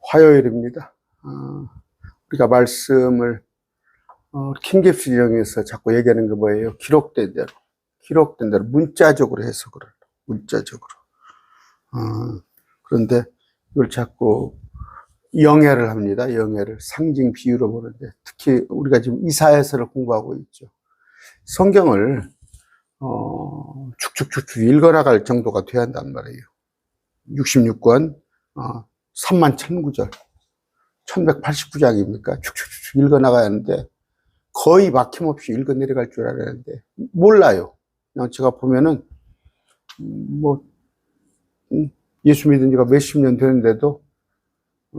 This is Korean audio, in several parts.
화요일입니다. 우리가 말씀을 킹깁스 인용해서 자꾸 얘기하는 게 뭐예요? 기록된 대로 문자적으로 해석을 해요. 문자적으로. 그런데 이걸 자꾸 영해를 합니다. 영해를 상징 비유로 보는데, 특히 우리가 지금 이사야서를 공부하고 있죠. 성경을 축축축축 읽어나갈 정도가 돼야 한단 말이에요. 66권 31,000구절 1189장입니까? 축축축축 읽어나가야 하는데 거의 막힘없이 읽어 내려갈 줄 알았는데 몰라요. 그냥 제가 보면은 예수 믿은 지가 몇십 년 되는데도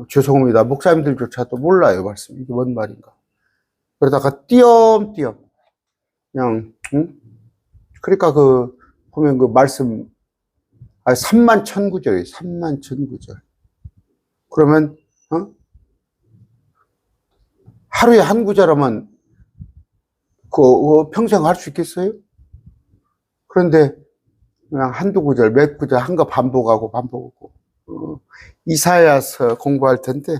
죄송합니다. 목사님들조차도 몰라요. 말씀 이게 뭔 말인가. 그러다가 띄엄띄엄 그냥 그러니까 보면 그 말씀 31,000구절이에요. 31,000구절. 그러면 하루에 한 구절하면 평생 할 수 있겠어요? 그런데 그냥 한두 구절, 몇 구절 한 거 반복하고 이사야서 공부할 텐데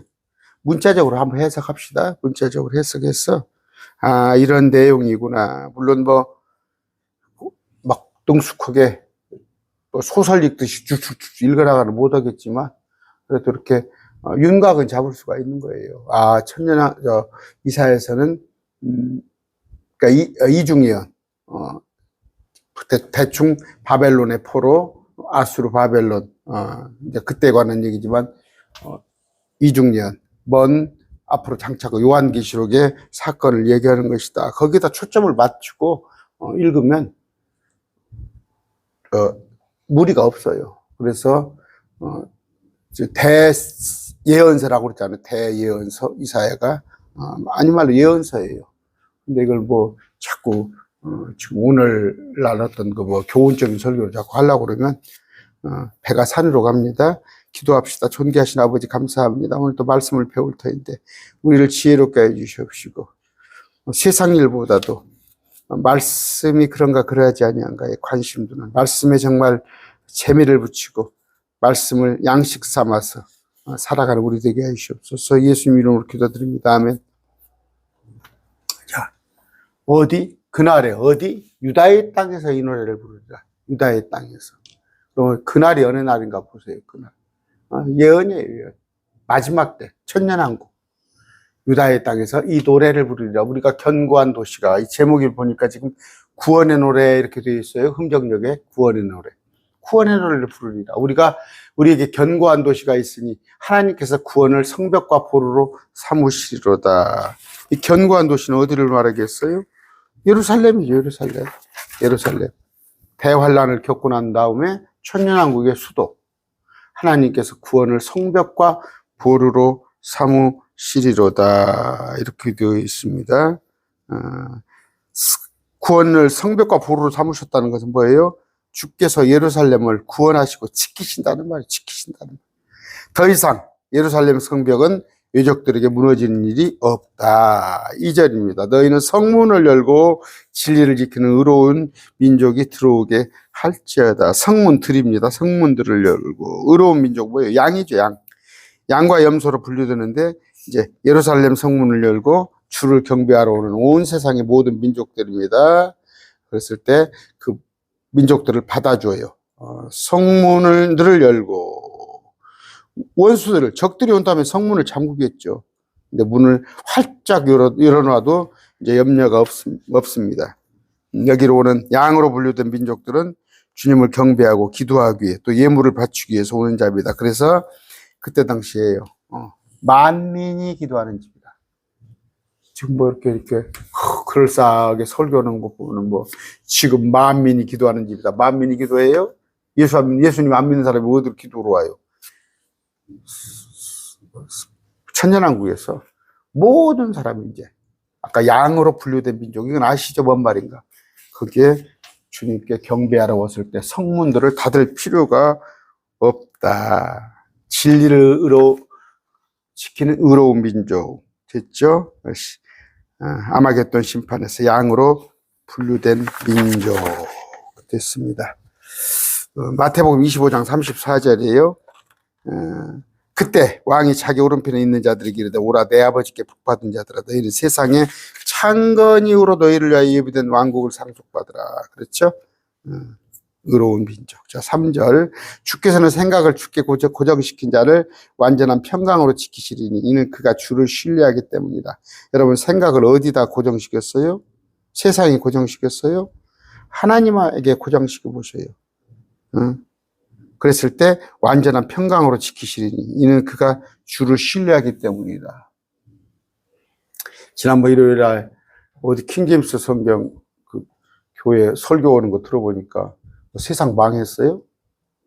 문자적으로 한번 해석합시다. 문자적으로 해석해서 이런 내용이구나. 물론 막 능숙하게 소설 읽듯이 쭉쭉쭉 읽어나가는 못하겠지만 그래도 이렇게 윤곽은 잡을 수가 있는 거예요. 이사야서는 그러니까 이중예언, 대충 바벨론의 포로 아수르 바벨론, 이제 그때 관한 얘기지만 이중예언, 앞으로 장차고 요한계시록의 사건을 얘기하는 것이다. 거기다 초점을 맞추고 읽으면 무리가 없어요. 그래서 대예언서라고 그랬잖아요. 대예언서 이사야가 아니 말로 예언서예요. 근데 이걸 자꾸 지금 오늘날 어떤 교훈적인 설교를 자꾸 하려고 그러면 배가 산으로 갑니다. 기도합시다. 존귀하신 아버지 감사합니다. 오늘 또 말씀을 배울 터인데 우리를 지혜롭게 해주시옵시고 세상 일보다도 말씀이 그런가 그러하지 아니한가에 관심 두는 말씀에 정말 재미를 붙이고 말씀을 양식 삼아서 살아가는 우리 되게 하시옵소서. 예수님 이름으로 기도드립니다. 아멘. 자, 그날에 유다의 땅에서 이 노래를 부르리라. 유다의 땅에서. 그럼 그날이 어느 날인가 보세요. 그날. 예언이에요. 예언. 마지막 때 천년왕국. 유다의 땅에서 이 노래를 부르리라. 우리가 견고한 도시가 이 제목을 보니까 지금 구원의 노래 이렇게 되어 있어요. 흥정역에 구원의 노래. 구원의 노래를 부르리라. 우리에게 견고한 도시가 있으니 하나님께서 구원을 성벽과 보루로 삼으시리로다. 이 견고한 도시는 어디를 말하겠어요? 예루살렘이죠. 예루살렘. 대환란을 겪고 난 다음에 천년왕국의 수도. 하나님께서 구원을 성벽과 보루로 삼으시리로다. 이렇게 되어 있습니다. 구원을 성벽과 보루로 삼으셨다는 것은 뭐예요? 주께서 예루살렘을 구원하시고 지키신다는 말이에요. 더 이상 예루살렘 성벽은 외적들에게 무너지는 일이 없다. 2절입니다. 너희는 성문을 열고 진리를 지키는 의로운 민족이 들어오게 할지어다. 성문들입니다. 성문들을 열고. 의로운 민족 뭐예요? 양이죠. 양과 염소로 분류되는데 이제 예루살렘 성문을 열고 주를 경배하러 오는 온 세상의 모든 민족들입니다. 그랬을 때 그 민족들을 받아줘요. 성문을 열고 원수들을 적들이 온다면 성문을 잠그겠죠. 근데 문을 활짝 열어놔도 이제 염려가 없습니다. 여기로 오는 양으로 분류된 민족들은 주님을 경배하고 기도하기 위해 또 예물을 바치기 위해서 오는 자입니다. 그래서 그때 당시에요. 만민이 기도하는 집이다. 지금 이렇게 그럴싸하게 설교하는 거 보면 지금 만민이 기도하는 집이다. 만민이 기도해요? 예수님 안 믿는 사람이 어디로 기도로 와요? 천년왕국에서 모든 사람이 이제 아까 양으로 분류된 민족, 이건 아시죠? 뭔 말인가? 그게 주님께 경배하러 왔을 때 성문들을 닫을 필요가 없다. 진리를 지키는 의로운 민족 됐죠? 아마겟돈 심판에서 양으로 분류된 민족 됐습니다. 마태복음 25장 34절이에요. 그때 왕이 자기 오른편에 있는 자들에게 이르되 오라 내 아버지께 복받은 자들아 너희는 세상에 창건 이후로 너희를 위하여 예비된 왕국을 상속받으라. 그렇죠? 의로운 민족. 자, 3절. 주께서는 생각을 주께 고정시킨 자를 완전한 평강으로 지키시리니 이는 그가 주를 신뢰하기 때문이다. 여러분 생각을 어디다 고정시켰어요? 세상에 고정시켰어요? 하나님에게 고정시켜 보세요. 그랬을 때 완전한 평강으로 지키시리니 이는 그가 주를 신뢰하기 때문이다. 지난번 일요일 날 어디 킹제임스 성경 그 교회 설교 오는 거 들어보니까 세상 망했어요?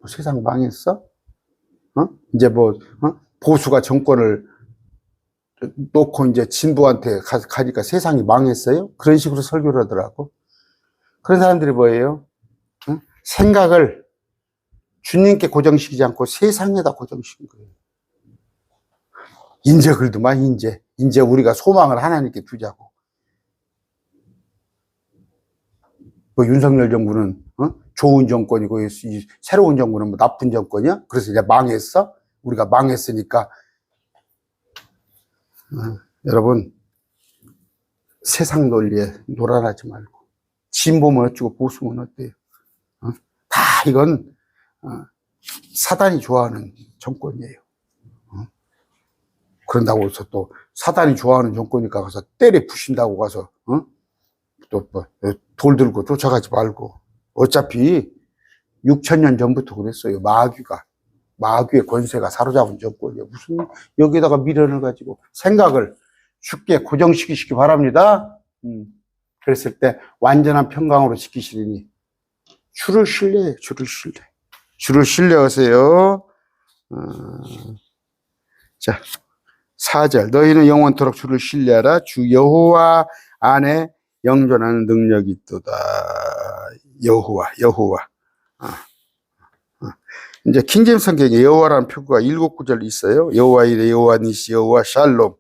세상 망했어? 이제 보수가 정권을 놓고 이제 진보한테 가니까 세상이 망했어요? 그런 식으로 설교를 하더라고. 그런 사람들이 뭐예요? 생각을 주님께 고정시키지 않고 세상에다 고정시킨 거예요. 인제 그래도만 이제 우리가 소망을 하나님께 두자고. 뭐 윤석열 정부는 좋은 정권이고 새로운 정부는 뭐 나쁜 정권이야? 그래서 이제 망했어? 우리가 망했으니까 여러분 세상 논리에 놀아나지 말고 진보면 어쩌고 보수면 어때요? 다 이건 사단이 좋아하는 정권이에요. 그런다고 해서 또 사단이 좋아하는 정권이니까 가서 때려 부신다고 가서 또 돌 들고 쫓아가지 말고 어차피 6,000년 전부터 그랬어요. 마귀의 권세가 사로잡은 정권이에요. 무슨 여기다가 미련을 가지고 생각을 쉽게 고정시키시기 바랍니다. 그랬을 때 완전한 평강으로 지키시리니 주를 신뢰해요. 주를 신뢰하세요. 자, 4절 너희는 영원토록 주를 신뢰하라. 주 여호와 안에 영존하는 능력이 있도다. 여호와. 이제 킹제임스 성경에 여호와라는 표구가 7구절 있어요. 여호와 이레, 여호와 니시, 여호와 샬롬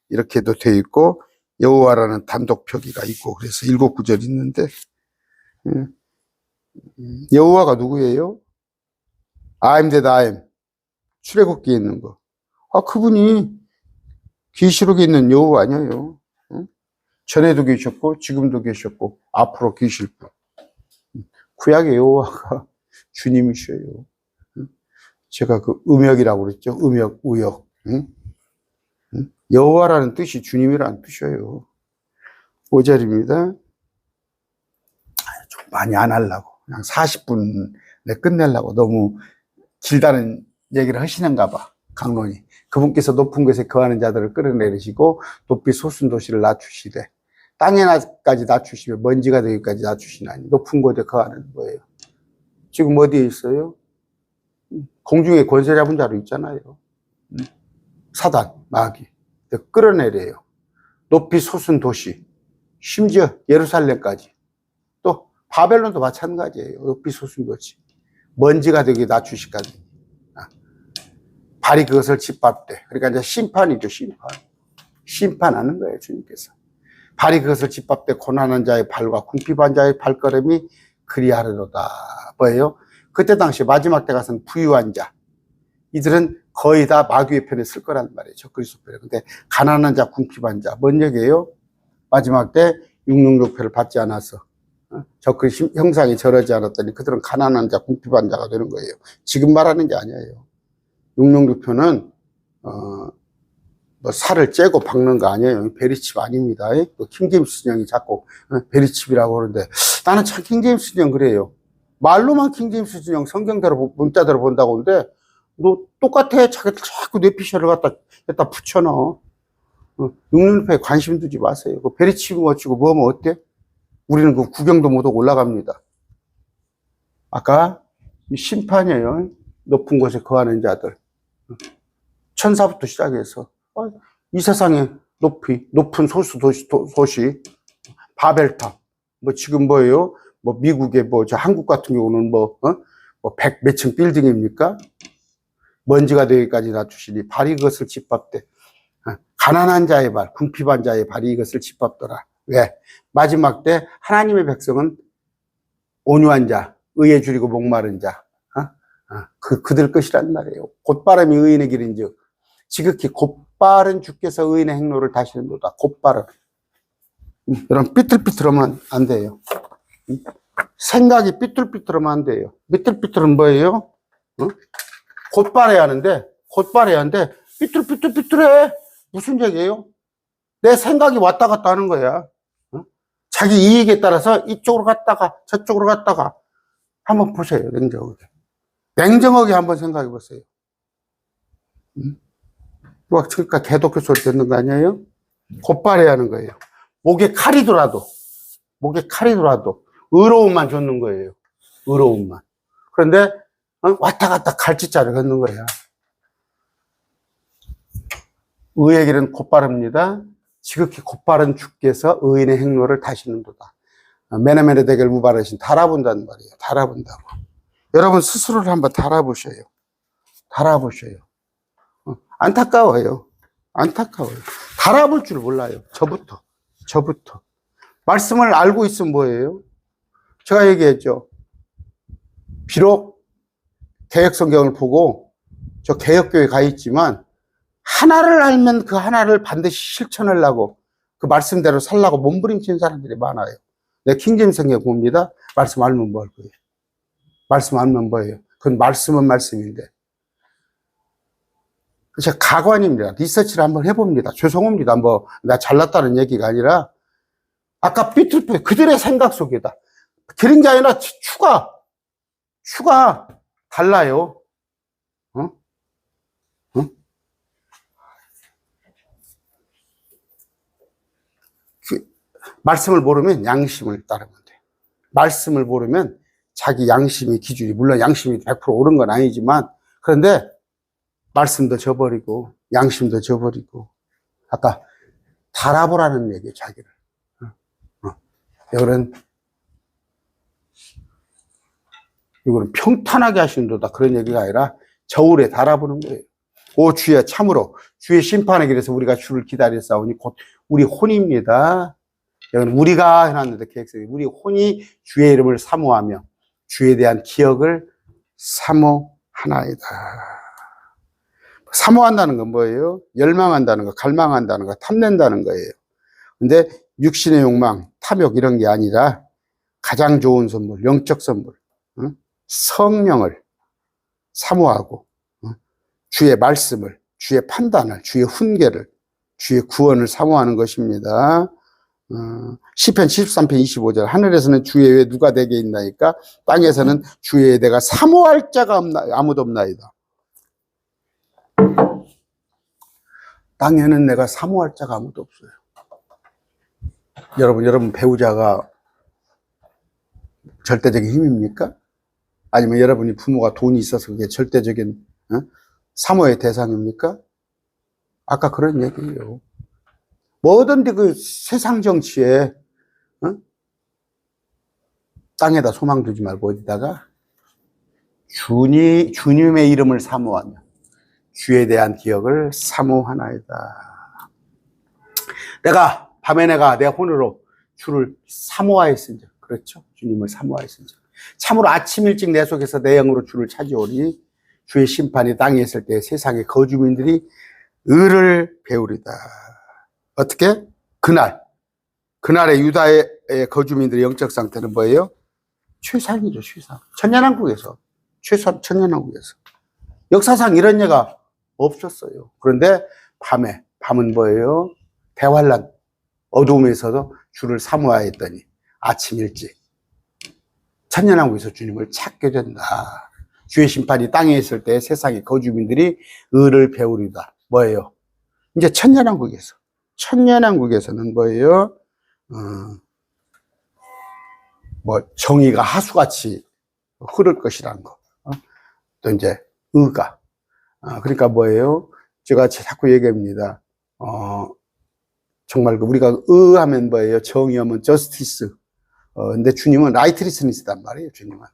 이렇게도 되어 있고 여호와라는 단독 표기가 있고 그래서 7구절 있는데 여호와가 누구예요? I am that I am. 출애굽기에 있는 거. 그분이 계시록에 있는 여호와 아니에요. 전에도 계셨고 지금도 계셨고 앞으로 계실 분. 구약의 여호와가 주님이셔요. 제가 그 음역이라고 그랬죠. 음역, 우역. 여호와라는 뜻이 주님이라는 뜻이에요. 5절입니다. 좀 많이 안 하려고 그냥 40분에 끝내려고 너무 길다는 얘기를 하시는가 봐. 강론이. 그분께서 높은 곳에 거하는 자들을 끌어내리시고 높이 솟은 도시를 낮추시되 땅에까지 낮추시며 먼지가 되기까지 낮추시나니 높은 곳에 거하는 거예요. 지금 어디에 있어요? 공중에 권세 잡은 자로 있잖아요. 사단, 마귀. 끌어내려요. 높이 솟은 도시. 심지어 예루살렘까지. 또 바벨론도 마찬가지예요. 높이 솟은 도시. 먼지가 되게 낮추시까지. 발이 그것을 짓밟되. 그러니까 이제 심판이죠, 심판. 심판하는 거예요, 주님께서. 발이 그것을 짓밟되 고난한 자의 발과 궁핍한 자의 발걸음이 그리하려다. 뭐예요? 그때 당시 마지막 때 가서는 부유한 자. 이들은 거의 다 마귀의 편에 쓸 거란 말이죠. 그리스도 편에. 근데 가난한 자, 궁핍한 자. 뭔 얘기예요? 마지막 때 666표를 받지 않아서 그 형상이 절하지 않았더니 그들은 가난한 자, 궁핍한 자가 되는 거예요. 지금 말하는 게 아니에요. 666표는 뭐 살을 째고 박는 거 아니에요. 베리칩 아닙니다. 킹제임스 형이 자꾸 베리칩이라고 그러는데 나는 참 킹제임스 형 그래요. 말로만 킹제임스 형 성경대로 문자대로 본다고 하는데 너 똑같아. 자꾸 뇌피셜을 갖다 붙여넣어. 666표에 관심 두지 마세요. 그 베리칩이 어찌고 뭐하면 어때? 우리는 그 구경도 못하고 올라갑니다. 아까 심판이에요. 높은 곳에 거하는 자들. 천사부터 시작해서 이 세상에 높은 소시, 바벨탑. 뭐 지금 뭐예요? 뭐 미국의 저 한국 같은 경우는 뭐 100 몇 층 빌딩입니까? 먼지가 되기까지 낮추시니 발이 그것을 짓밟되. 가난한 자의 발, 궁핍한 자의 발이 이것을 짓밟더라. 왜? 마지막 때 하나님의 백성은 온유한 자, 의에 줄이고 목마른 자, 그들 것이란 말이에요. 곧바람이 의인의 길인즉 지극히 곧바른 주께서 의인의 행로를 다시는도다. 곧바른. 여러분 삐뚤삐뚤하면 안 돼요. 생각이 삐뚤삐뚤하면 안 돼요. 삐뚤삐뚤은 뭐예요? 곧바래야 하는데 삐뚤삐뚤삐뚤해. 무슨 얘기예요? 내 생각이 왔다 갔다 하는 거야. 자기 이익에 따라서 이쪽으로 갔다가 저쪽으로 갔다가. 한번 보세요. 냉정하게 한번 생각해 보세요. 그러니까 개독교 소리 듣는 거 아니에요? 곧바래야 하는 거예요. 목에 칼이더라도 의로움만 줬는 거예요. 의로움만. 그런데 왔다 갔다 칼짓자를 걷는 거야. 의의 길은 곧바릅니다. 지극히 곧바른 주께서 의인의 행로를 다시는도다. 메네메네 대결 무바르신 달아본다는 말이에요. 달아본다고. 여러분 스스로를 한번 달아보셔요. 안타까워요. 달아볼 줄 몰라요. 저부터. 말씀을 알고 있으면 뭐예요? 제가 얘기했죠. 비록 개혁성경을 보고 저 개혁교회에 가 있지만 하나를 알면 그 하나를 반드시 실천하려고 그 말씀대로 살라고 몸부림치는 사람들이 많아요. 내 킹제임스 성경 봅니다. 말씀 알면 뭐 할 거예요? 말씀 알면 뭐예요? 그건 말씀은 말씀인데. 제가 가관입니다. 리서치를 한번 해봅니다. 죄송합니다. 나 잘났다는 얘기가 아니라 아까 삐뚤삐뚤 그들의 생각 속에다. 기른 게 아니라 추가 달라요. 말씀을 모르면 양심을 따르면 돼. 말씀을 모르면 자기 양심의 기준이, 물론 양심이 100% 옳은 건 아니지만, 그런데 말씀도 저버리고, 양심도 저버리고, 아까 달아보라는 얘기예요, 자기를. 이거는 평탄하게 하시는도다. 그런 얘기가 아니라 저울에 달아보는 거예요. 오 주여, 참으로 주의 심판의 길에서 우리가 주를 기다렸사오니 곧 우리 혼입니다. 여기는 우리가 해놨는데 계획성이 우리 혼이 주의 이름을 사모하며 주에 대한 기억을 사모하나이다. 사모한다는 건 뭐예요? 열망한다는 거, 갈망한다는 거, 탐낸다는 거예요. 근데 육신의 욕망, 탐욕 이런 게 아니라 가장 좋은 선물, 영적 선물, 성령을 사모하고 주의 말씀을, 주의 판단을, 주의 훈계를, 주의 구원을 사모하는 것입니다. 시편 73편 25절 하늘에서는 주의 외에 누가 내게 있나이까 땅에서는 주의 외에 내가 사모할 자가 아무도 없나이다. 땅에는 내가 사모할 자가 아무도 없어요. 여러분 배우자가 절대적인 힘입니까? 아니면 여러분이 부모가 돈이 있어서 그게 절대적인 사모의 대상입니까? 아까 그런 얘기예요. 뭐든지 그 세상 정치에 땅에다 소망 두지 말고 어디다가 주님의 이름을 사모하며 주에 대한 기억을 사모하나이다. 내가 혼으로 주를 사모하였은즉, 그렇죠? 주님을 사모하였은즉 참으로 아침 일찍 내 속에서 내 영으로 주를 찾아오니 주의 심판이 땅에 있을 때 세상의 거주민들이 의를 배우리다. 어떻게? 그날의 유다의 거주민들의 영적 상태는 뭐예요? 최상이죠, 최상. 천년왕국에서. 천년왕국에서. 역사상 이런 예가 없었어요. 그런데 밤은 뭐예요? 대환란, 어두움에서도 주를 사모하였더니 아침 일찍 천년왕국에서 주님을 찾게 된다. 주의 심판이 땅에 있을 때 세상의 거주민들이 의를 배우리다. 뭐예요? 이제 천년왕국에서는 뭐예요? 정의가 하수같이 흐를 것이라는 거. 또 이제 의가. 그러니까 뭐예요? 제가 자꾸 얘기합니다. 정말 우리가 의하면 뭐예요? 정의하면 저스티스. 근데 주님은 라이트리스니스단 말이에요, 주님은.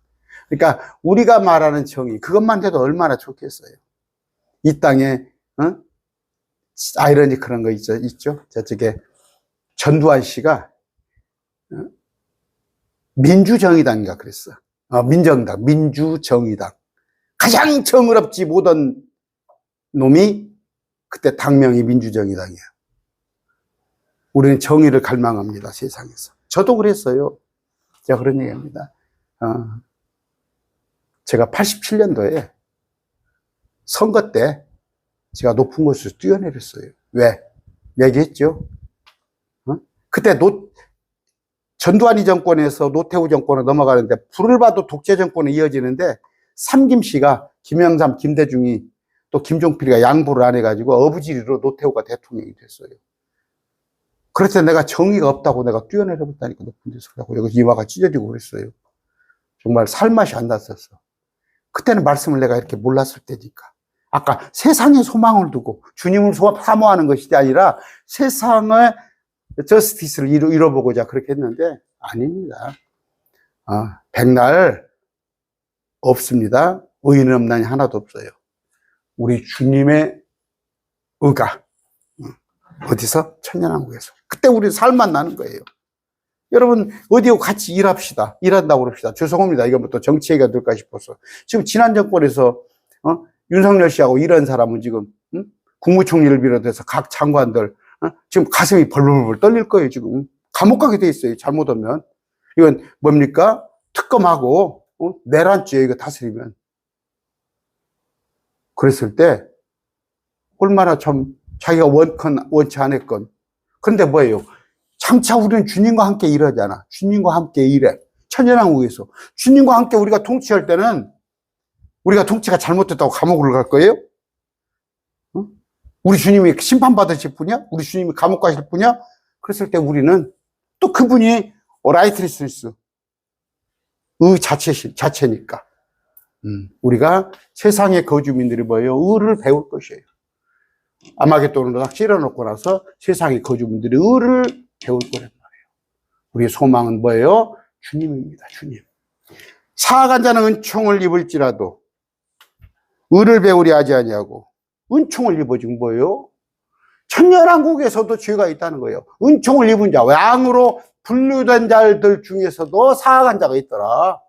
그러니까 우리가 말하는 정의, 그것만 해도 얼마나 좋겠어요. 이 땅에, 아이러니 그런 거 있죠? 저쪽에 전두환 씨가 민주정의당인가 그랬어. 민주정의당. 가장 정의롭지 못한 놈이 그때 당명이 민주정의당이에요. 우리는 정의를 갈망합니다, 세상에서. 저도 그랬어요. 제가 그런 얘기합니다. 제가 87년도에 선거 때 제가 높은 곳에서 뛰어내렸어요. 왜? 얘기했죠. 그때 전두환이 정권에서 노태우 정권으로 넘어가는데 불을 봐도 독재 정권에 이어지는데 삼김씨가 김영삼, 김대중이 또 김종필이가 양보를 안 해가지고 어부지리로 노태우가 대통령이 됐어요. 그래서 내가 정의가 없다고 내가 뛰어내려봤다니까 높은 데서 그러고 여기 이마가 찢어지고 그랬어요. 정말 살맛이 안 났었어. 그때는 말씀을 내가 이렇게 몰랐을 때니까. 아까 세상에 소망을 두고 주님을 사모하는 것이 아니라 세상의 저스티스를 이뤄보고자 그렇게 했는데 아닙니다. 백날 없습니다. 의인은 없나니 하나도 없어요. 우리 주님의 의가 어디서? 천년왕국에서. 그때 우리 살만 나는 거예요. 여러분 어디고 같이 일합시다. 일한다고 그럽시다. 죄송합니다. 이건 또 정치 얘기가 될까 싶어서. 지금 지난 정권에서 윤석열 씨하고 이런 사람은 지금 국무총리를 비롯해서 각 장관들 지금 가슴이 벌벌벌 떨릴 거예요. 지금 감옥 가게 돼 있어요. 잘못하면. 이건 뭡니까? 특검하고 내란죄 이거 다스리면. 그랬을 때 얼마나 참 자기가 원건 원치 않았건. 그런데 뭐예요? 장차 우리는 주님과 함께 일하잖아. 주님과 함께 일해. 천년왕국에서. 주님과 함께 우리가 통치할 때는 우리가 통치가 잘못됐다고 감옥을 갈 거예요? 우리 주님이 심판받으실 분이야? 우리 주님이 감옥 가실 분이야? 그랬을 때 우리는 또 그분이 라이트리스니스 자체니까. 우리가 세상의 거주민들이 뭐예요? 의를 배울 것이에요. 아마겟돈으로 딱 찔러놓고 나서 세상의 거주민들이 의를 배울 거란 말이에요. 우리의 소망은 뭐예요? 주님입니다. 주님. 사악한 자는 은총을 입을지라도 의를 배우려 하지 아니하고 은총을 입어 지금 뭐예요? 천년왕국에서도 죄가 있다는 거예요. 은총을 입은 자, 왕으로 분류된 자들 중에서도 사악한 자가 있더라.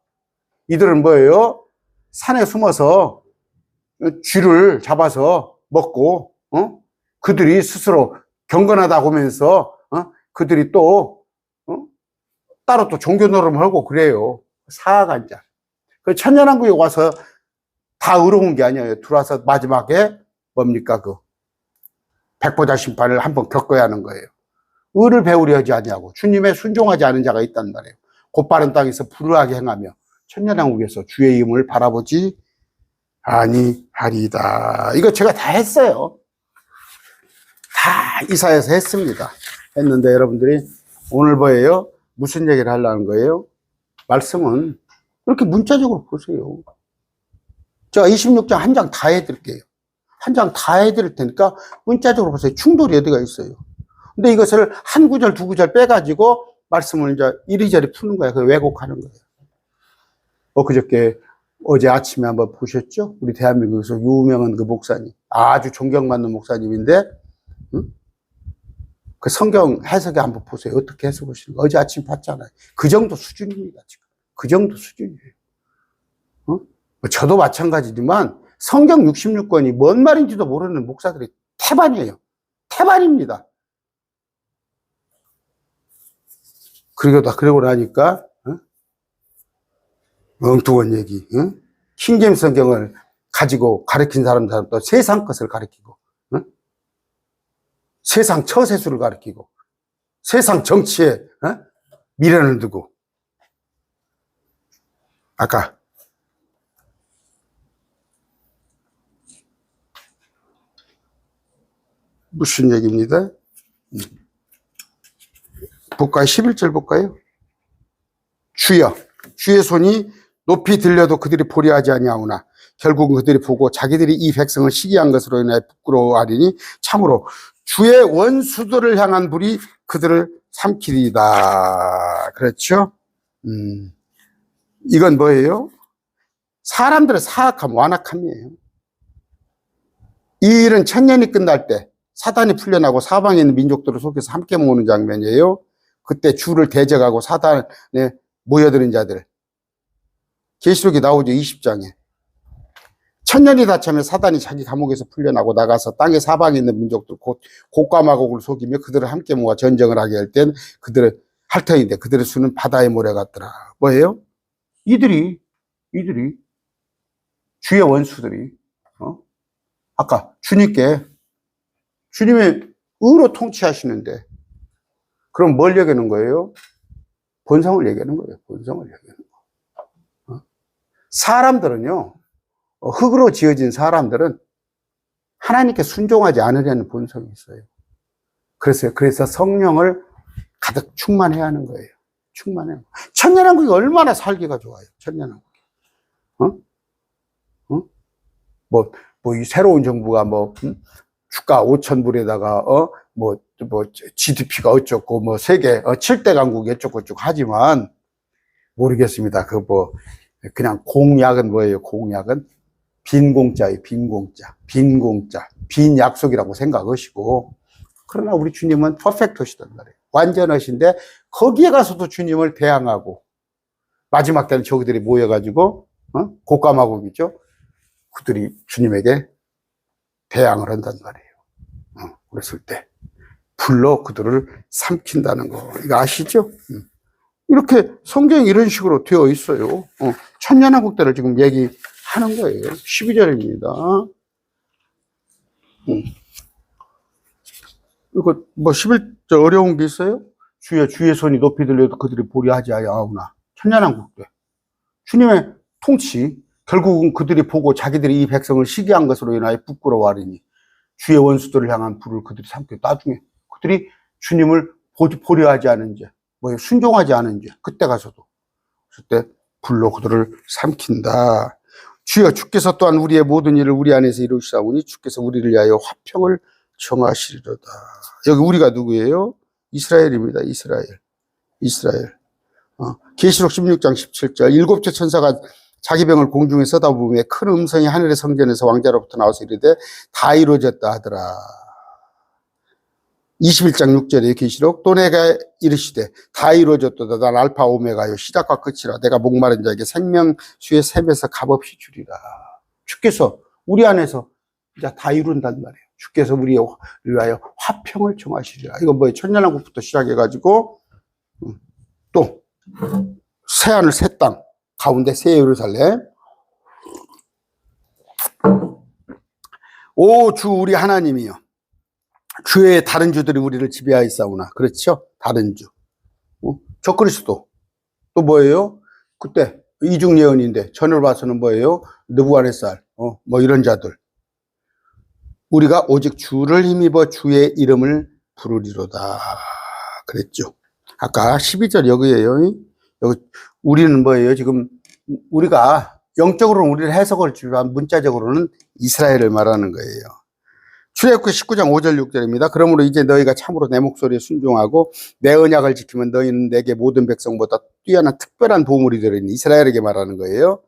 이들은 뭐예요? 산에 숨어서 쥐를 잡아서 먹고 그들이 스스로 경건하다고 하면서 그들이 또 따로 또 종교 노름을 하고 그래요. 사악한 자. 그 천년왕국에 와서 다 의로운 게 아니에요. 들어와서 마지막에 뭡니까? 그 백보자 심판을 한번 겪어야 하는 거예요. 의를 배우려 하지 않냐고. 주님의 순종하지 않은 자가 있단 말이에요. 곧바른 땅에서 불의하게 행하며 천년왕국에서 주의 이름을 바라보지 아니하리다. 이거 제가 다 했어요. 다 이사야서 했습니다. 했는데 여러분들이 오늘 뭐예요? 무슨 얘기를 하려는 거예요? 말씀은 이렇게 문자적으로 보세요. 제가 26장 한 장 다 해드릴게요. 한 장 다 해드릴 테니까 문자적으로 보세요. 충돌이 어디가 있어요. 근데 이것을 한 구절, 두 구절 빼가지고 말씀을 이제 이리저리 푸는 거예요. 그 왜곡하는 거예요. 그저께 어제 아침에 한번 보셨죠? 우리 대한민국에서 유명한 그 목사님. 아주 존경받는 목사님인데, 그 성경 해석에 한번 보세요. 어떻게 해석하시는 거. 어제 아침 봤잖아요. 그 정도 수준입니다, 지금. 그 정도 수준이에요. 저도 마찬가지지만 성경 66권이 뭔 말인지도 모르는 목사들이 태반이에요. 태반입니다. 그러고 나니까, 엉뚱한 얘기, 킹제임스 성경을 가지고 가르친 사람들은 또 세상 것을 가르치고, 세상 처세술을 가르치고, 세상 정치에 미련을 두고, 아까 무슨 얘기입니다. 볼까요? 11절 볼까요? 주여, 주의 손이 높이 들려도 그들이 보려 하지 아니하오나 결국은 그들이 보고 자기들이 이 백성을 시기한 것으로 인하여 부끄러워하리니 참으로 주의 원수들을 향한 불이 그들을 삼키리다. 그렇죠? 이건 뭐예요? 사람들의 사악함, 완악함이에요. 이 일은 천년이 끝날 때 사단이 풀려나고 사방에 있는 민족들을 속에서 함께 모으는 장면이에요. 그때 주를 대적하고 사단에 모여드는 자들. 계시록이 나오죠. 20장에. 천년이 다 차면 사단이 자기 감옥에서 풀려나고 나가서 땅의 사방에 있는 민족들 곧 곡과 마곡을 속이며 그들을 함께 모아 전쟁을 하게 할 땐 그들의 할 터인데 그들의 수는 바다의 모래 같더라. 뭐예요? 이들이 주의 원수들이 아까 주님의 의로 통치하시는데 그럼 뭘 얘기하는 거예요? 본성을 얘기하는 거예요. 본성을 얘기하는 거. 사람들은요, 흙으로 지어진 사람들은 하나님께 순종하지 않으려는 본성이 있어요. 그래서 성령을 가득 충만해야 하는 거예요. 충만해요. 천년왕국이 얼마나 살기가 좋아요. 천년왕국이. 이 새로운 정부가 주가 5,000불에다가, GDP가 어쩌고, 세계, 7대 강국이 어쩌고 하지만, 모르겠습니다. 그냥 공약은 뭐예요? 공약은? 빈 공짜예요. 빈 공짜. 빈 약속이라고 생각하시고. 그러나 우리 주님은 퍼펙트시단 말이에요. 완전하신데, 거기에 가서도 주님을 대항하고, 마지막 때는 저기들이 모여가지고, 곡감마곡이죠. 그들이 주님에게 대항을 한단 말이에요. 그랬을 때 불로 그들을 삼킨다는 거 이거 아시죠? 이렇게 성경이 이런 식으로 되어 있어요. 천년왕국 때를 지금 얘기하는 거예요. 12절입니다. 이거 11절 어려운 게 있어요? 주의 손이 높이 들려도 그들이 보리하지 아니하오나. 천년왕국 때 주님의 통치, 결국은 그들이 보고 자기들이 이 백성을 시기한 것으로 인하여 부끄러워하리니 주의 원수들을 향한 불을 그들이 삼켜. 나중에 그들이 주님을 보려하지 않은 죄, 순종하지 않은 죄, 그때 가서도 그때 불로 그들을 삼킨다. 주여 주께서 또한 우리의 모든 일을 우리 안에서 이루시사오니 주께서 우리를 위하여 화평을 정하시리로다. 여기 우리가 누구예요? 이스라엘입니다. 이스라엘. 계시록 16장 17절 일곱째 천사가 자기 병을 공중에 쏟아부으며 큰 음성이 하늘의 성전에서 왕자로부터 나와서 이르되 다 이루어졌다 하더라. 21장 6절에 계시록 또 내가 이르시되 다 이루어졌도다. 난 알파 오메가요 시작과 끝이라. 내가 목마른 자에게 생명수의 샘에서 값없이 주리라. 주께서 우리 안에서 이제 다 이룬단 말이에요. 주께서 우리를 위하여 화평을 정하시리라. 이건 뭐예요? 천년왕국부터 시작해가지고 또 새하늘 새 땅 가운데 새 예루살렘. 오 주 우리 하나님이여 주의 다른 주들이 우리를 지배하였사오나. 그렇죠? 다른 주. 적그리스도. 또 뭐예요? 그때 이중 예언인데 전을 봐서는 뭐예요? 느부갓네살. 이런 자들. 우리가 오직 주를 힘입어 주의 이름을 부르리로다. 그랬죠. 아까 12절 여기에요. 여기 우리는 뭐예요? 지금 우리가 영적으로는 우리를 해석을 주지만 문자적으로는 이스라엘을 말하는 거예요. 출애굽기 19장 5절 6절입니다. 그러므로 이제 너희가 참으로 내 목소리에 순종하고 내 언약을 지키면 너희는 내게 모든 백성보다 뛰어난 특별한 보물이 되리니. 이스라엘에게 말하는 거예요.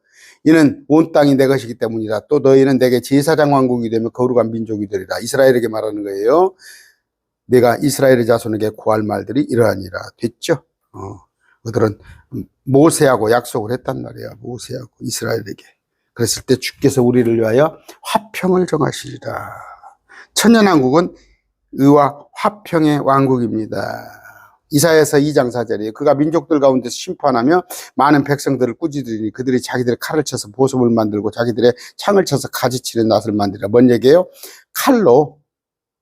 이는 온 땅이 내 것이기 때문이다. 또 너희는 내게 제사장 왕국이 되며 거룩한 민족이 되리라. 이스라엘에게 말하는 거예요. 내가 이스라엘의 자손에게 구할 말들이 이러하니라. 됐죠? 그들은 모세하고 약속을 했단 말이야. 모세하고 이스라엘에게. 그랬을 때 주께서 우리를 위하여 화평을 정하시리라. 천년왕국은 의와 화평의 왕국입니다. 이사야서 2장 4절이에요. 그가 민족들 가운데서 심판하며 많은 백성들을 꾸짖으니 그들이 자기들의 칼을 쳐서 보석을 만들고 자기들의 창을 쳐서 가지치는 낫을 만들라. 뭔 얘기예요? 칼로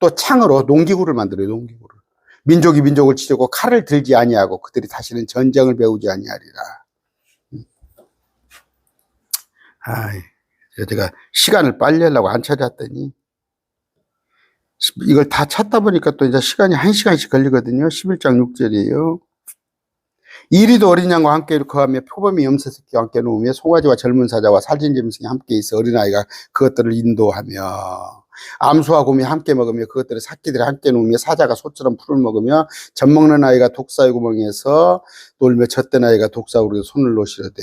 또 창으로 농기구를 만들어요. 농기구를. 민족이 민족을 치려고 칼을 들지 아니하고 그들이 다시는 전쟁을 배우지 아니하리라. 제가 시간을 빨리 하려고 안 찾았더니 이걸 다 찾다 보니까 또 이제 시간이 1시간씩 걸리거든요. 11장 6절이에요. 이리도 어린 양과 함께 거하며 표범이 염소새끼와 함께 놓으며 송아지와 젊은 사자와 살진 짐승이 함께 있어 어린아이가 그것들을 인도하며 암소와 곰이 함께 먹으며 그것들을 새끼들이 함께 놓으며 사자가 소처럼 풀을 먹으며 젖먹는 아이가 독사의 구멍에서 놀며 젖된 아이가 독사우리에 손을 놓으시려되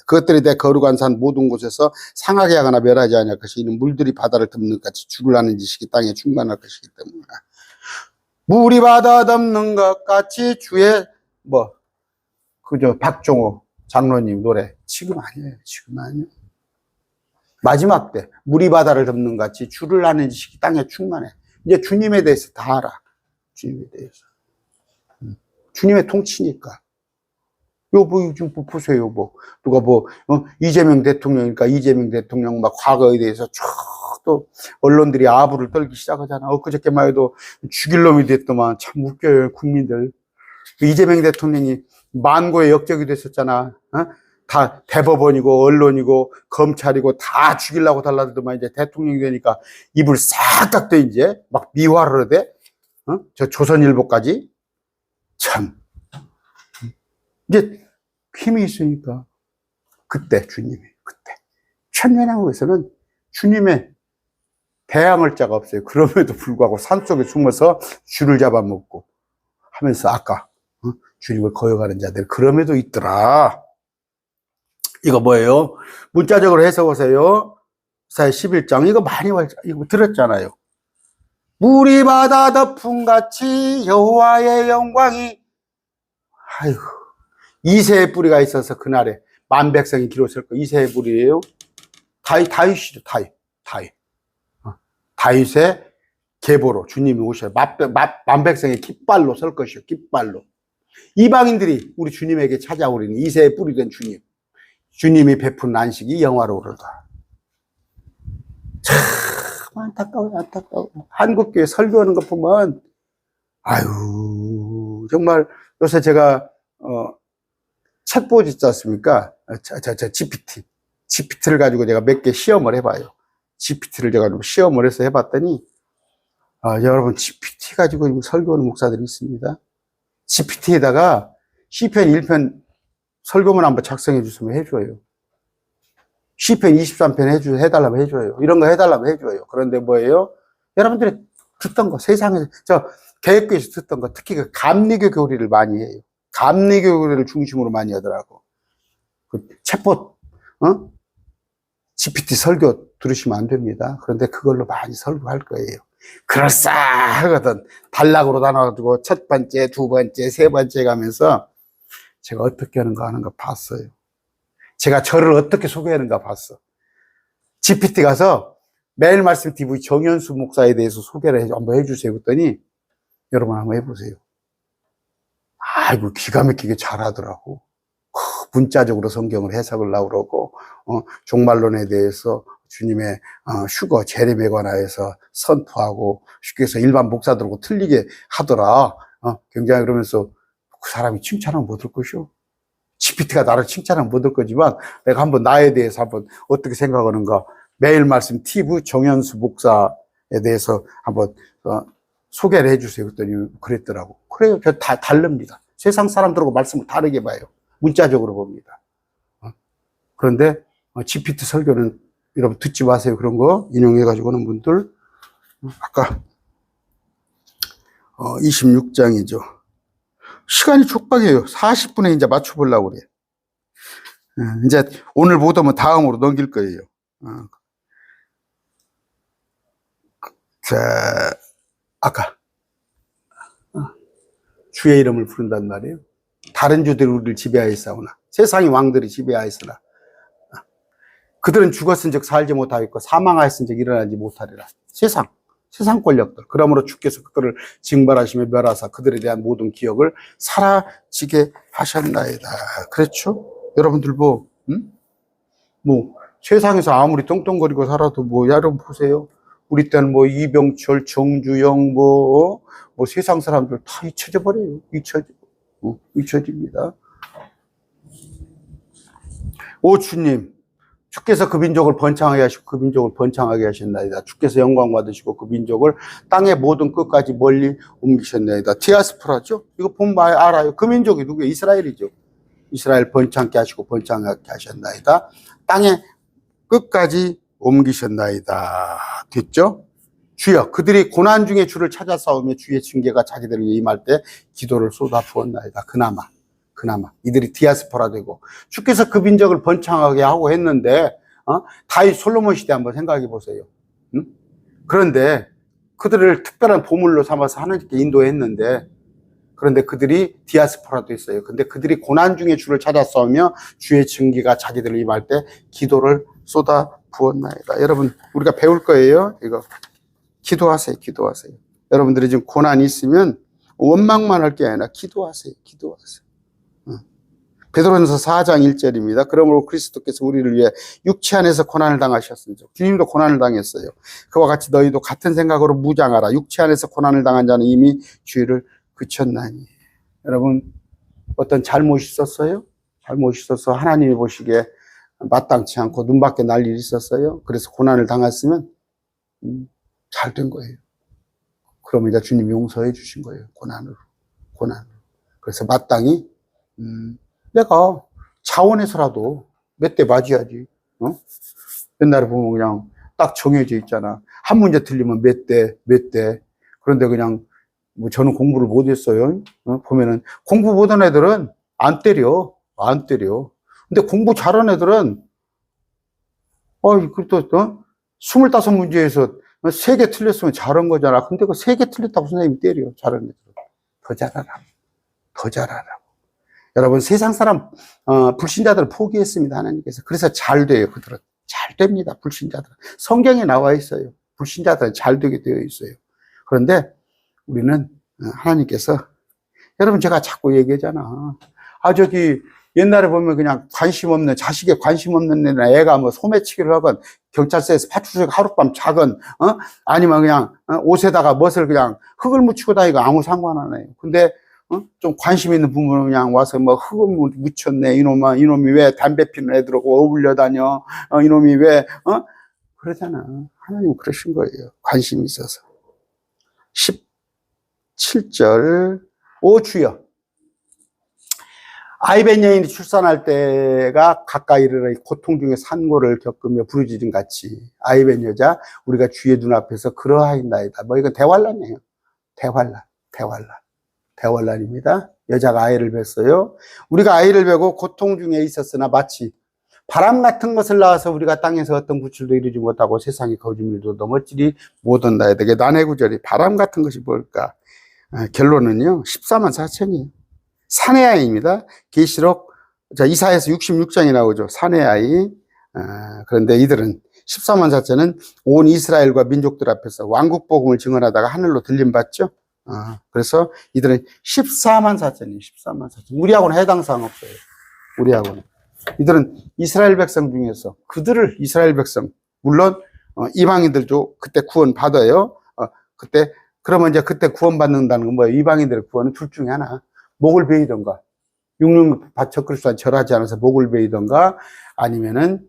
그것들이 내 거룩한 산 모든 곳에서 상하게 하거나 멸하지 아니할 것이 이는 물들이 바다를 덮는 것 같이 죽을 하는 지식이 땅에 충만할 것이기 때문이다. 물이 바다 덮는 것 같이 주의 그저 박종호 장로님 노래 지금 아니에요. 지금 아니에요. 마지막 때 물이 바다를 덮는 같이 주를 아는 지식이 땅에 충만해. 이제 주님에 대해서 다 알아. 주님에 대해서. 주님의 통치니까. 지금 보세요. 누가 이재명 대통령이니까 이재명 대통령 막 과거에 대해서 쭉 또 언론들이 아부를 떨기 시작하잖아. 엊그저께만 해도 죽일 놈이 됐더만. 참 웃겨요, 국민들. 이재명 대통령이 만고의 역적이 됐었잖아. 다 대법원이고 언론이고 검찰이고 다 죽이려고 달라들더만 이제 대통령이 되니까 입을 싹 닫대 이제 막 미화를 하대. 저 조선일보까지. 참. 이제 힘이 있으니까 그때 주님이 천년왕국에서는 주님의 대항할 자가 없어요. 그럼에도 불구하고 산속에 숨어서 쥐를 잡아먹고 하면서 아까 주님을 거역하는 자들 그럼에도 있더라. 이거 뭐예요? 문자적으로 해석하세요. 사회 11장 이거 많이 이거 들었잖아요. 물이 바다 덮음같이 여호와의 영광이 아이고 이새의 뿌리가 있어서 그날에 만 백성이 기록할 거 이새의 뿌리예요. 다윗이죠. 다윗의 계보로 주님이 오셔요. 만 백성의 깃발로 설 것이요. 깃발로. 이방인들이 우리 주님에게 찾아오리니 이새의 뿌리 된 주님. 주님이 베푼 안식이 영화로우로다. 참 안타까워. 한국교회 설교하는 것 보면 아유 정말 요새 제가 챗봇 있지 않습니까? GPT를 가지고 제가 몇 개 시험을 해봐요. GPT를 제가 시험을 해서 해봤더니 여러분 GPT 가지고 설교하는 목사들이 있습니다. GPT에다가 시편 1편 설교문 한번 작성해 주시면 해줘요. 시편 23편 해달라면 해줘요. 이런 거 해달라면 해줘요. 그런데 뭐예요? 여러분들이 듣던 거, 세상에서, 개혁교에서 듣던 거, 특히 그 감리교 교리를 많이 해요. 감리교 교리를 중심으로 많이 하더라고. 그 챗봇, GPT 설교 들으시면 안 됩니다. 그런데 그걸로 많이 설교할 거예요. 그럴싸하거든. 단락으로 나눠가지고 첫 번째, 두 번째, 세 번째 가면서 제가 어떻게 하는가 하는 거 봤어요. 제가 저를 어떻게 소개하는가 봤어. GPT 가서 매일 말씀 TV 정현수 목사에 대해서 소개를 한번 해주세요. 그랬더니 여러분 한번 해보세요. 아이고 기가 막히게 잘하더라고. 문자적으로 성경을 해석을 하려고 그러고 종말론에 대해서 주님의 휴거 재림에 관하여서 선포하고 쉽게 해서 일반 목사들하고 틀리게 하더라. 굉장히 그러면서 그 사람이 칭찬하면 못 할 것이오. GPT가 나를 칭찬하면 못 할 거지만 내가 한번 나에 대해서 한번 어떻게 생각하는가 매일 말씀 TV 정현수 목사에 대해서 한번 소개를 해주세요. 그랬더니 그랬더라고. 그래요. 다 다릅니다. 세상 사람들하고 말씀을 다르게 봐요. 문자적으로 봅니다. 그런데 GPT 설교는 여러분 듣지 마세요. 그런 거 인용해가지고 오는 분들 아까 26장이죠. 시간이 촉박해요. 40분에 이제 맞춰보려고 그래요. 이제 오늘 못 오면 다음으로 넘길 거예요. 자, 아까 주의 이름을 부른단 말이에요. 다른 주들이 우리를 지배하였사오나 세상의 왕들이 지배하였으나 그들은 죽었은즉 살지 못하겠고 사망하였은즉 일어나지 못하리라. 세상 권력들. 그러므로 주께서 그들을 징벌하시며 멸하사 그들에 대한 모든 기억을 사라지게 하셨나이다. 그렇죠? 여러분들 세상에서 아무리 똥똥거리고 살아도 여러분 보세요. 우리 때는 이병철, 정주영, 세상 사람들 다 잊혀져 버려요. 잊혀집니다. 오 주님, 주께서 그 민족을 번창하게 하시고 그 민족을 번창하게 하셨나이다. 주께서 영광 받으시고 그 민족을 땅의 모든 끝까지 멀리 옮기셨나이다. 디아스포라죠? 이거 보면 알아요. 그 민족이 누구예요? 이스라엘이죠. 이스라엘 번창케 하시고 번창하게 하셨나이다. 땅의 끝까지 옮기셨나이다. 됐죠? 주여, 그들이 고난 중에 주를 찾아 싸우며 주의 징계가 자기들을 임할 때 기도를 쏟아 부었나이다. 그나마 이들이 디아스포라 되고 주께서 그 민족을 번창하게 하고 했는데 다윗 솔로몬 시대 한번 생각해 보세요. 그런데 그들을 특별한 보물로 삼아서 하나님께 인도했는데 그런데 그들이 디아스포라 됐어요. 근데 그들이 고난 중에 주를 찾아 싸우며 주의 징계가 자기들을 임할 때 기도를 쏟아 부었나이다. 여러분, 우리가 배울 거예요. 이거. 기도하세요. 기도하세요. 여러분들이 지금 고난이 있으면 원망만 할 게 아니라 기도하세요. 기도하세요. 베드로전서 4장 1절입니다. 그러므로 그리스도께서 우리를 위해 육체 안에서 고난을 당하셨습니다. 주님도 고난을 당했어요. 그와 같이 너희도 같은 생각으로 무장하라. 육체 안에서 고난을 당한 자는 이미 주의를 그쳤나니. 여러분, 어떤 잘못이 있었어요? 잘못이 있어서 하나님이 보시기에 마땅치 않고 눈밖에 날 일이 있었어요. 그래서 고난을 당했으면 잘 된 거예요. 그럼 이제 주님이 용서해 주신 거예요. 고난으로. 그래서 마땅히 내가 자원해서라도 몇 대 맞아야지. 옛날에 보면 그냥 딱 정해져 있잖아. 한 문제 틀리면 몇 대. 그런데 그냥 뭐 저는 공부를 못했어요. 보면은 공부 못한 애들은 안 때려. 근데 공부 잘하는 애들은 그래도 25문제에서 3개 틀렸으면 잘한 거잖아. 근데 그 3개 틀렸다고 선생님이 때려. 잘하는 애들은. 더 잘하라고. 여러분, 세상 사람, 불신자들을 포기했습니다. 하나님께서. 그래서 잘 돼요. 그들은. 잘 됩니다. 불신자들은. 성경에 나와 있어요. 불신자들은 잘 되게 되어 있어요. 그런데 우리는 하나님께서, 여러분, 제가 자꾸 얘기하잖아. 옛날에 보면 그냥 자식에 관심 없는 애가 뭐 소매치기를 하건, 경찰서에서 파출소에 하룻밤 자건, 아니면 그냥 옷에다가 멋을 그냥 흙을 묻히고 다니고 아무 상관 안 해요. 근데 좀 관심 있는 부모는 그냥 와서 뭐 흙을 묻혔네. 이놈이 왜 담배 피는 애들하고 어울려 다녀? 이놈이 왜, 그러잖아. 하나님은 그러신 거예요. 관심이 있어서. 17절. 오 주여. 아이벤 여인이 출산할 때가 가까이 이르러 고통 중에 산고를 겪으며 부르짖음 같이 아이벤 여자 우리가 주의 눈앞에서 그러하였나이다. 뭐 이건 대환란이에요. 대환란입니다. 여자가 아이를 뱄어요. 우리가 아이를 뵈고 고통 중에 있었으나 마치 바람 같은 것을 낳아서 우리가 땅에서 어떤 구출도 이루지 못하고 세상의 거짓말도 넘어지리 못한다. 되게 난해구절이 바람 같은 것이 뭘까? 결론은요 14만 4천이에요. 사내 아이입니다. 계시록 이사야서 66장이 나오죠. 사내 아이. 그런데 이들은 14만 4천은 온 이스라엘과 민족들 앞에서 왕국 복음을 증언하다가 하늘로 들림 받죠. 그래서 이들은 14만 4천이에요. 14만 4천. 우리하고는 해당 사항 없어요. 우리하고는. 이들은 이스라엘 백성 중에서 이스라엘 백성 물론 이방인들도 그때 구원 받아요. 그러면 이제 그때 구원 받는다는 건 뭐예요? 이방인들의 구원은 둘 중에 하나. 목을 베이던가, 육륜 바쳐 그리스도와 절하지 않아서 목을 베이던가, 아니면은,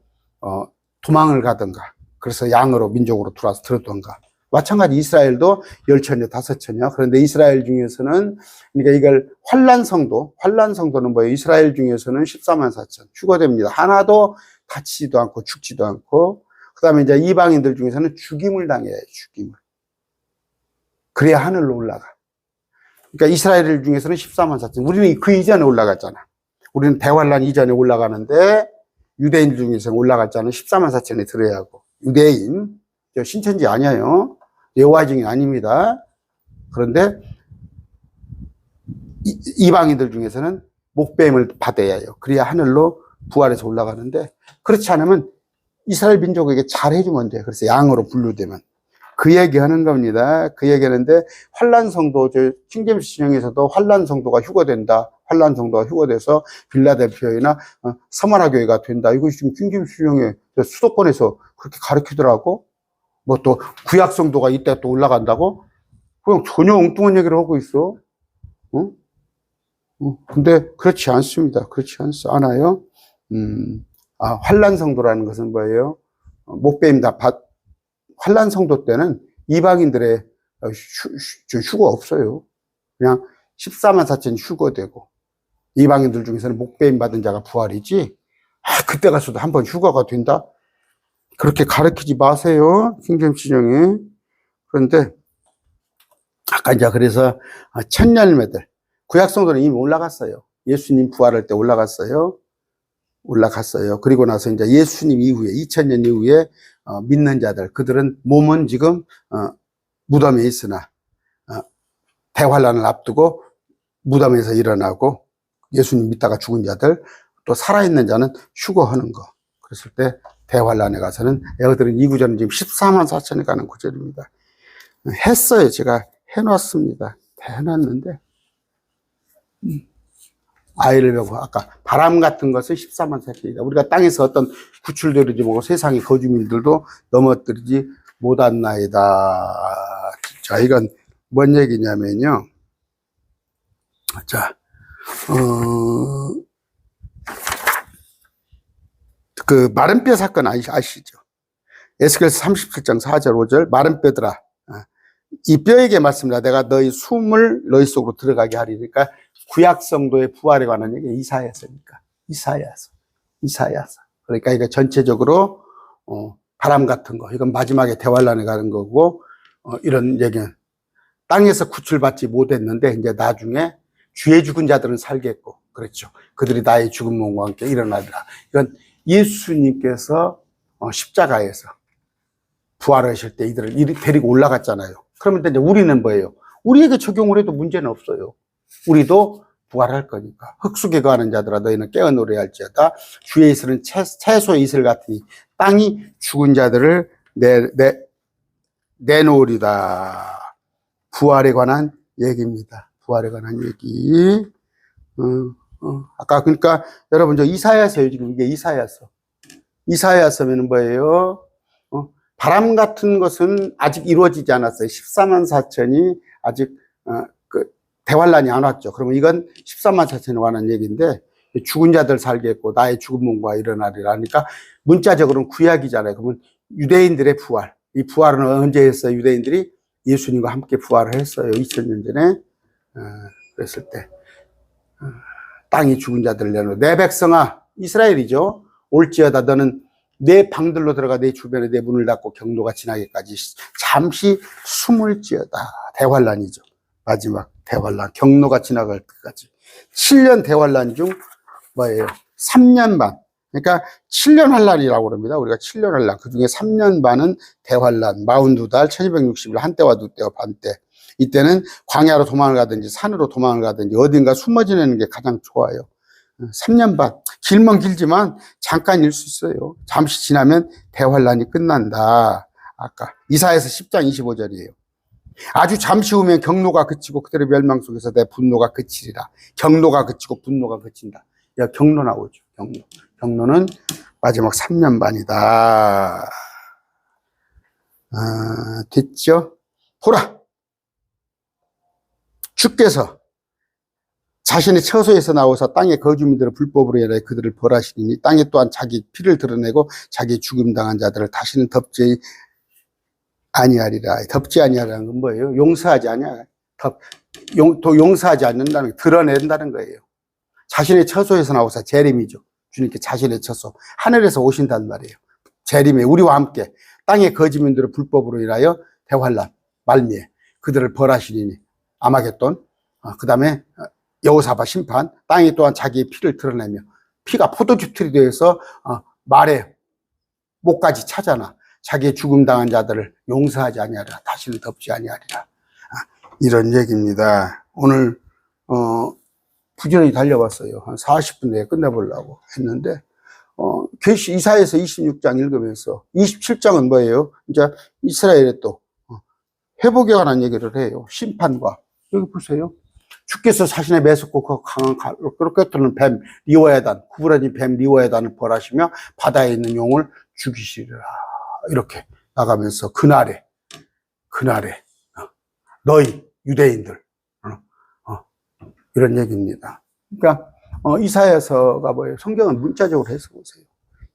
도망을 가던가, 그래서 양으로, 민족으로 들어와서 들었던가. 마찬가지 이스라엘도 10천여, 5천여. 그런데 이스라엘 중에서는, 그러니까 이걸 환란성도는 뭐예요? 이스라엘 중에서는 14만 4천. 휴거됩니다. 하나도 다치지도 않고 죽지도 않고, 그 다음에 이제 이방인들 중에서는 죽임을 당해요, 죽임을. 그래야 하늘로 올라가. 그러니까 이스라엘 중에서는 14만 4천. 우리는 그 이전에 올라갔잖아. 우리는 대환란 이전에 올라가는데 유대인 중에서는 올라갔잖아. 14만 4천에 들어야 하고. 유대인. 신천지 아니에요. 여호와 증인 아닙니다. 그런데 이방인들 중에서는 목배임을 받아야 해요. 그래야 하늘로 부활해서 올라가는데 그렇지 않으면 이스라엘 민족에게 잘해주면 돼요. 그래서 양으로 분류되면. 그 얘기하는 겁니다. 그 얘기하는데 환란성도 킹제임스 신형에서도 환란성도가 휴거된다. 환란성도가 휴거돼서 빌라델피아나 사마라 교회가 된다. 이거 지금 킹제임스 신형의 수도권에서 그렇게 가르치더라고. 뭐 또 구약성도가 이때 또 올라간다고? 그냥 전혀 엉뚱한 얘기를 하고 있어. 근데 그렇지 않습니다. 그렇지 않아요. 환란성도라는 것은 뭐예요? 목배임 다 환란성도 때는 이방인들의 휴거 없어요. 그냥 14만 4천 휴거되고 이방인들 중에서는 목배임 받은 자가 부활이지 그때 가서도 한번 휴거가 된다? 그렇게 가르치지 마세요. 킹제임스 신형에. 그런데 아까 이제 그래서 천열매들 구약성도는 이미 올라갔어요. 예수님 부활할 때 올라갔어요. 그리고 나서 이제 예수님 이후에 2000년 이후에 믿는 자들 그들은 몸은 지금 무덤에 있으나 대환란을 앞두고 무덤에서 일어나고 예수님 믿다가 죽은 자들 또 살아있는 자는 휴거하는 거. 그랬을 때 대환란에 가서는 애들은 이 구절은 지금 14만 4천에 가는 구절입니다. 했어요. 제가 해놨습니다. 해놨는데 아이를 배고 아까 바람 같은 것은 14만 4천이다. 우리가 땅에서 어떤 구출되지 못하고 세상의 거주민들도 넘어뜨리지 못한나이다. 자, 이건 뭔 얘기냐면요. 자, 그 마른 뼈 사건 아시죠? 에스겔서 37장 4절 5절 마른 뼈들아 이 뼈에게 말씀이라 내가 너희 숨을 너희 속으로 들어가게 하리. 그러니까 구약 성도의 부활에 관한 얘기 이사야서니까 이사야서. 그러니까 이거 전체적으로 바람 같은 거 이건 마지막에 대환란에 가는 거고 이런 얘기는 땅에서 구출받지 못했는데 이제 나중에 주의 죽은 자들은 살겠고 그렇죠. 그들이 나의 죽은 몸과 함께 일어나리라. 이건 예수님께서 십자가에서 부활하실 때 이들을 데리고 올라갔잖아요. 그러면 이제 우리는 뭐예요? 우리에게 적용을 해도 문제는 없어요. 우리도 부활할 거니까. 흙속에 거하는 자들아 너희는 깨어 노래할지어다. 주의 이슬은 채소의 이슬 같으니 땅이 죽은 자들을 내놓으리다. 부활에 관한 얘기입니다. 부활에 관한 얘기. 아까 그러니까 여러분 저 이사야서요. 지금 이게 이사야서면 뭐예요? 바람 같은 것은 아직 이루어지지 않았어요. 14만 4천이 아직 그 대환란이 안 왔죠. 그러면 이건 14만 4천에 관한 얘기인데 죽은 자들 살겠고 나의 죽은 몸과 일어나리라 하니까 문자적으로는 구약이잖아요. 그러면 유대인들의 부활. 이 부활은 언제 했어요? 유대인들이 예수님과 함께 부활을 했어요. 2000년 전에. 그랬을 때 땅이 죽은 자들을 내놓아 내 백성아 이스라엘이죠. 올지어다 너는 내 방들로 들어가 내 주변에 내 문을 닫고 경로가 지나기까지 잠시 숨을지어다. 대환란이죠. 마지막 대환란 경로가 지나갈 때까지 7년 대환란 중 뭐예요? 3년 반. 그러니까 7년 환란이라고 그럽니다. 우리가 7년 환란. 그 중에 3년 반은 대환란 42달 1260일 한때와 두때와 반때. 이때는 광야로 도망을 가든지 산으로 도망을 가든지 어딘가 숨어 지내는 게 가장 좋아요. 3년 반. 길면 길지만 잠깐일 수 있어요. 잠시 지나면 대환란이 끝난다. 아까 이사야서 10장 25절이에요. 아주 잠시 후면 경노가 그치고 그들의 멸망 속에서 내 분노가 그치리라. 경노가 그치고 분노가 그친다. 야, 경노 나오죠. 경노는 마지막 3년 반이다. 됐죠? 보라. 주께서 자신의 처소에서 나오사 땅의 거주민들을 불법으로 인하여 그들을 벌하시니 땅에 또한 자기 피를 드러내고 자기 죽음 당한 자들을 다시는 덮지 아니하리라. 덮지 아니하라는 건 뭐예요? 용서하지 아니하. 용서하지 않는다는 거, 드러낸다는 거예요. 자신의 처소에서 나오사 재림이죠. 주님께 자신의 처소 하늘에서 오신단 말이에요. 재림에 우리와 함께 땅의 거주민들을 불법으로 인하여 대환란 말미에 그들을 벌하시리니 아마겟돈. 그 다음에 여호사밧 심판. 땅이 또한 자기의 피를 드러내며 피가 포도주 틀이 되어서 말의 목까지 차잖아. 자기의 죽음 당한 자들을 용서하지 아니하리라. 다시는 덮지 아니하리라. 이런 얘기입니다. 오늘 부지런히 달려봤어요. 한 40분 내에 끝내보려고 했는데 계시 이사야서 26장 읽으면서 27장은 뭐예요? 이제 이스라엘에 또 회복에 관한 얘기를 해요. 심판과. 여기 보세요. 주께서 자신의 매섭고 그 강한 칼로 끄트는 뱀 리워야단, 구부러진 뱀 리워야단을 벌하시며 바다에 있는 용을 죽이시리라. 이렇게 나가면서 그날에 너희 유대인들 이런 얘기입니다. 그러니까 이사야서가 뭐예요? 성경은 문자적으로 해서 보세요.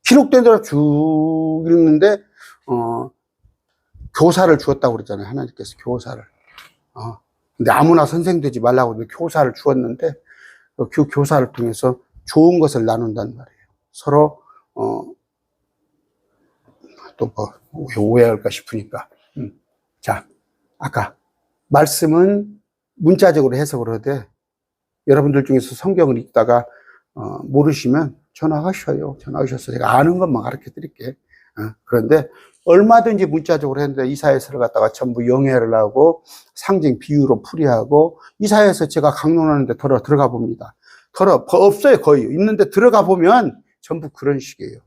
기록된 대로 쭉 읽는데 교사를 주었다고 그랬잖아요. 하나님께서 교사를. 근데 아무나 선생 되지 말라고 교사를 주었는데 그 교사를 통해서 좋은 것을 나눈단 말이에요. 서로 또 뭐 오해할까 싶으니까. 자, 아까 말씀은 문자적으로 해석을 하되 여러분들 중에서 성경을 읽다가 모르시면 전화하셔요. 전화하셔서 제가 아는 것만 가르쳐 드릴게. 그런데 얼마든지 문자적으로 했는데 이사야서를 갖다가 전부 영해를 하고 상징 비유로 풀이하고 이사야서 제가 강론하는데 들어가 봅니다. 없어요. 거의 있는데 들어가 보면 전부 그런 식이에요.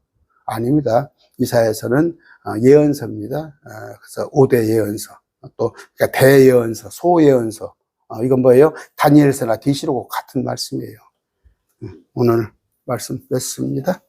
아닙니다. 이사야서는 예언서입니다. 그래서 5대 예언서, 또 그러니까 대예언서, 소예언서. 이건 뭐예요? 다니엘서나 계시록 같은 말씀이에요. 오늘 말씀 맺습니다.